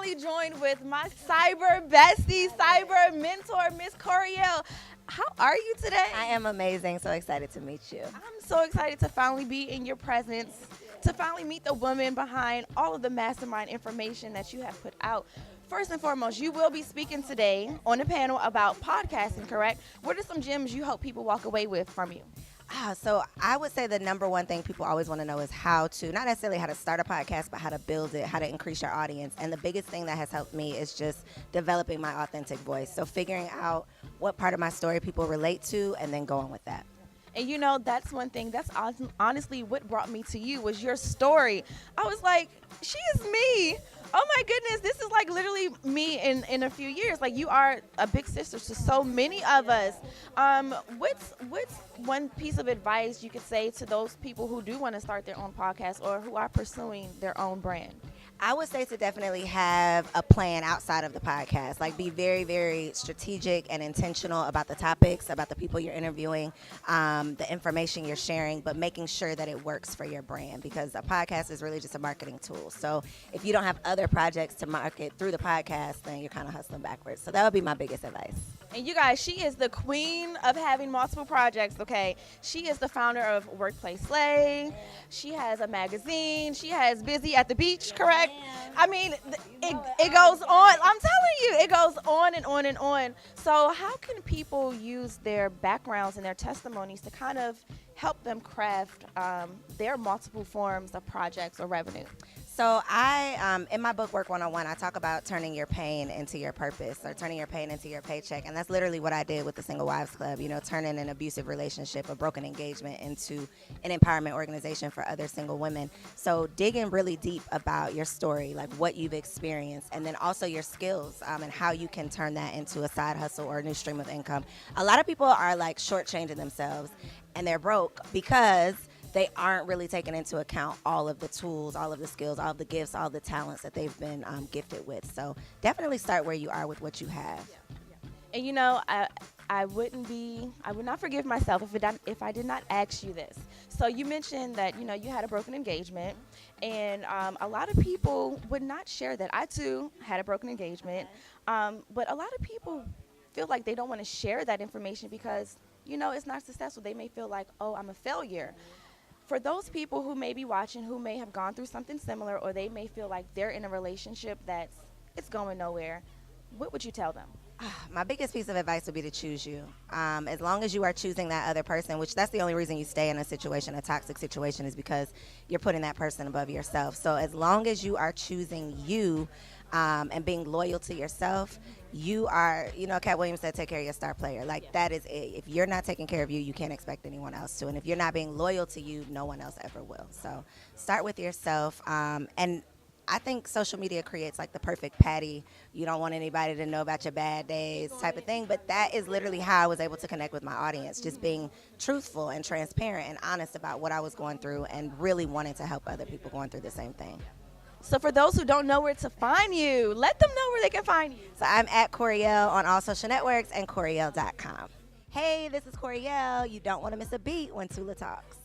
finally joined with my cyber bestie, cyber mentor, Miss Koereyelle. How are you today? I am amazing. So excited to meet you. I'm so excited to finally be in your presence, to finally meet the woman behind all of the mastermind information that you have put out. First and foremost, you will be speaking today on a panel about podcasting, correct? What are some gems you hope people walk away with from you? So I would say the number one thing people always want to know is how to, not necessarily how to start a podcast, but how to build it, how to increase your audience. And the biggest thing that has helped me is just developing my authentic voice. So figuring out what part of my story people relate to and then going with that. And you know, that's one thing. That's honestly what brought me to you was your story. I was like, she is me. Oh my goodness, this is like literally me in a few years. Like, you are a big sister to so many of us. What's one piece of advice you could say to those people who do want to start their own podcast or who are pursuing their own brand? I would say to definitely have a plan outside of the podcast. Like, be very, very strategic and intentional about the topics, about the people you're interviewing, the information you're sharing, but making sure that it works for your brand, because a podcast is really just a marketing tool. So if you don't have other projects to market through the podcast, then you're kind of hustling backwards. So that would be my biggest advice. And you guys, she is the queen of having multiple projects, okay? She is the founder of Workplace Slay. She has a magazine. She has Busy at the Beach, correct? I mean, it goes on. I'm telling you, it goes on and on and on. So how can people use their backgrounds and their testimonies to kind of help them craft their multiple forms of projects or revenue? So I, in my book, Work 101, I talk about turning your pain into your purpose, or turning your pain into your paycheck. And that's literally what I did with the Single Wives Club, you know, turning an abusive relationship, a broken engagement into an empowerment organization for other single women. So digging really deep about your story, like what you've experienced, and then also your skills and how you can turn that into a side hustle or a new stream of income. A lot of people are like shortchanging themselves and they're broke because they aren't really taking into account all of the tools, all of the skills, all of the gifts, all the talents that they've been gifted with. So definitely start where you are with what you have. And you know, I would not forgive myself if I did not ask you this. So you mentioned that, you know, you had a broken engagement, and a lot of people would not share that. I too had a broken engagement, but a lot of people feel like they don't want to share that information because, you know, it's not successful. They may feel like, oh, I'm a failure. For those people who may be watching, who may have gone through something similar, or they may feel like they're in a relationship it's going nowhere, what would you tell them? My biggest piece of advice would be to choose you. As long as you are choosing that other person, which that's the only reason you stay in a situation, a toxic situation, is because you're putting that person above yourself. So as long as you are choosing you and being loyal to yourself, you are, you know, Cat Williams said, take care of your star player. Like, that is it. If you're not taking care of you, you can't expect anyone else to. And if you're not being loyal to you, no one else ever will. So start with yourself. And I think social media creates like the perfect patty. You don't want anybody to know about your bad days type of thing. But that is literally how I was able to connect with my audience, just being truthful and transparent and honest about what I was going through and really wanting to help other people going through the same thing. So for those who don't know where to find you, let them know where they can find you. So I'm at Koereyelle on all social networks and Koereyelle.com. Hey, this is Koereyelle. You don't want to miss a beat when Tula talks.